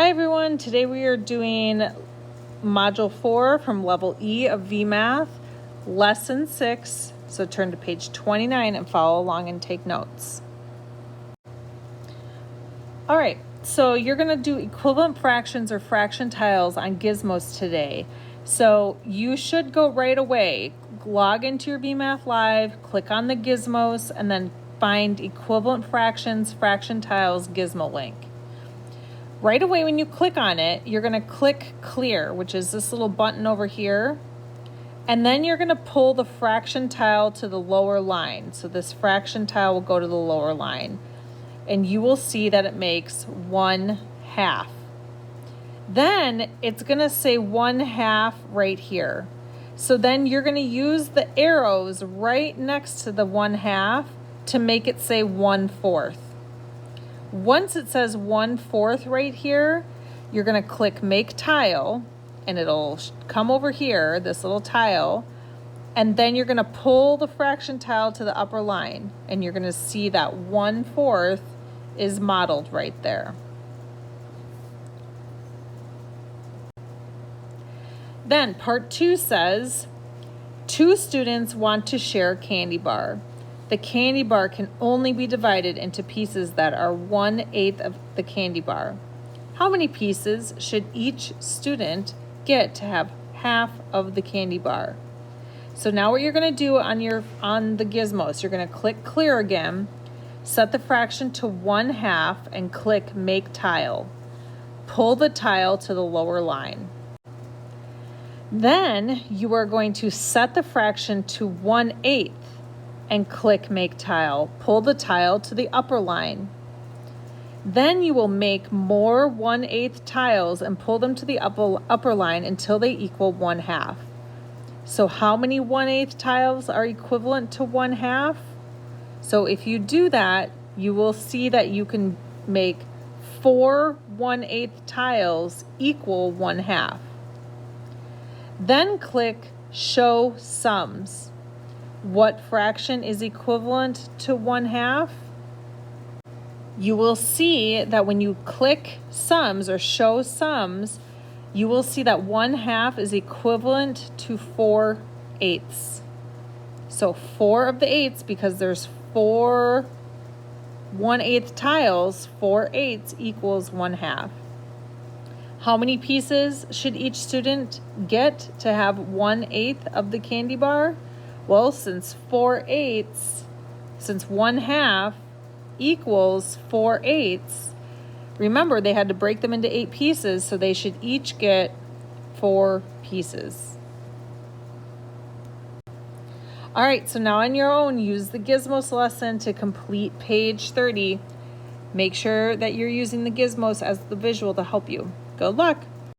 Hi everyone, today we are doing Module 4 from Level E of VMath, Lesson 6. So turn to page 29 and follow along and take notes. All right, so you're going to do equivalent fractions or fraction tiles on gizmos today. So you should go right away, log into your VMath Live, click on the gizmos, and then find equivalent fractions, fraction tiles gizmo link. Right away when you click on it, you're going to click clear, which is this little button over here. And then you're going to pull the fraction tile to the lower line. So this fraction tile will go to the lower line. And you will see that it makes 1/2. Then it's going to say 1/2 right here. So then you're going to use the arrows right next to the 1/2 to make it say 1/4. Once it says 1/4 right here, you're going to click Make Tile, and it'll come over here, this little tile, and then you're going to pull the fraction tile to the upper line, and you're going to see that 1/4 is modeled right there. Then part 2 says, 2 students want to share a candy bar. The candy bar can only be divided into pieces that are 1/8 of the candy bar. How many pieces should each student get to have half of the candy bar? So now what you're going to do on the gizmos, you're going to click clear again, set the fraction to 1/2 and click Make Tile. Pull the tile to the lower line. Then you are going to set the fraction to 1/8 and click Make Tile. Pull the tile to the upper line. Then you will make more 1/8 tiles and pull them to the upper line until they equal 1/2. So how many 1/8 tiles are equivalent to 1/2? So if you do that, you will see that you can make 4 1/8 tiles equal 1/2. Then click Show Sums. What fraction is equivalent to 1/2? You will see that when you click sums or show sums, you will see that 1/2 is equivalent to 4/8. So 4 of the 8s, because there's 4 1/8 tiles, 4/8 equals 1/2. How many pieces should each student get to have 1/8 of the candy bar? Well, since 1/2 equals 4/8, remember they had to break them into 8 pieces, so they should each get 4 pieces. All right, so now on your own, use the gizmos lesson to complete page 30. Make sure that you're using the gizmos as the visual to help you. Good luck.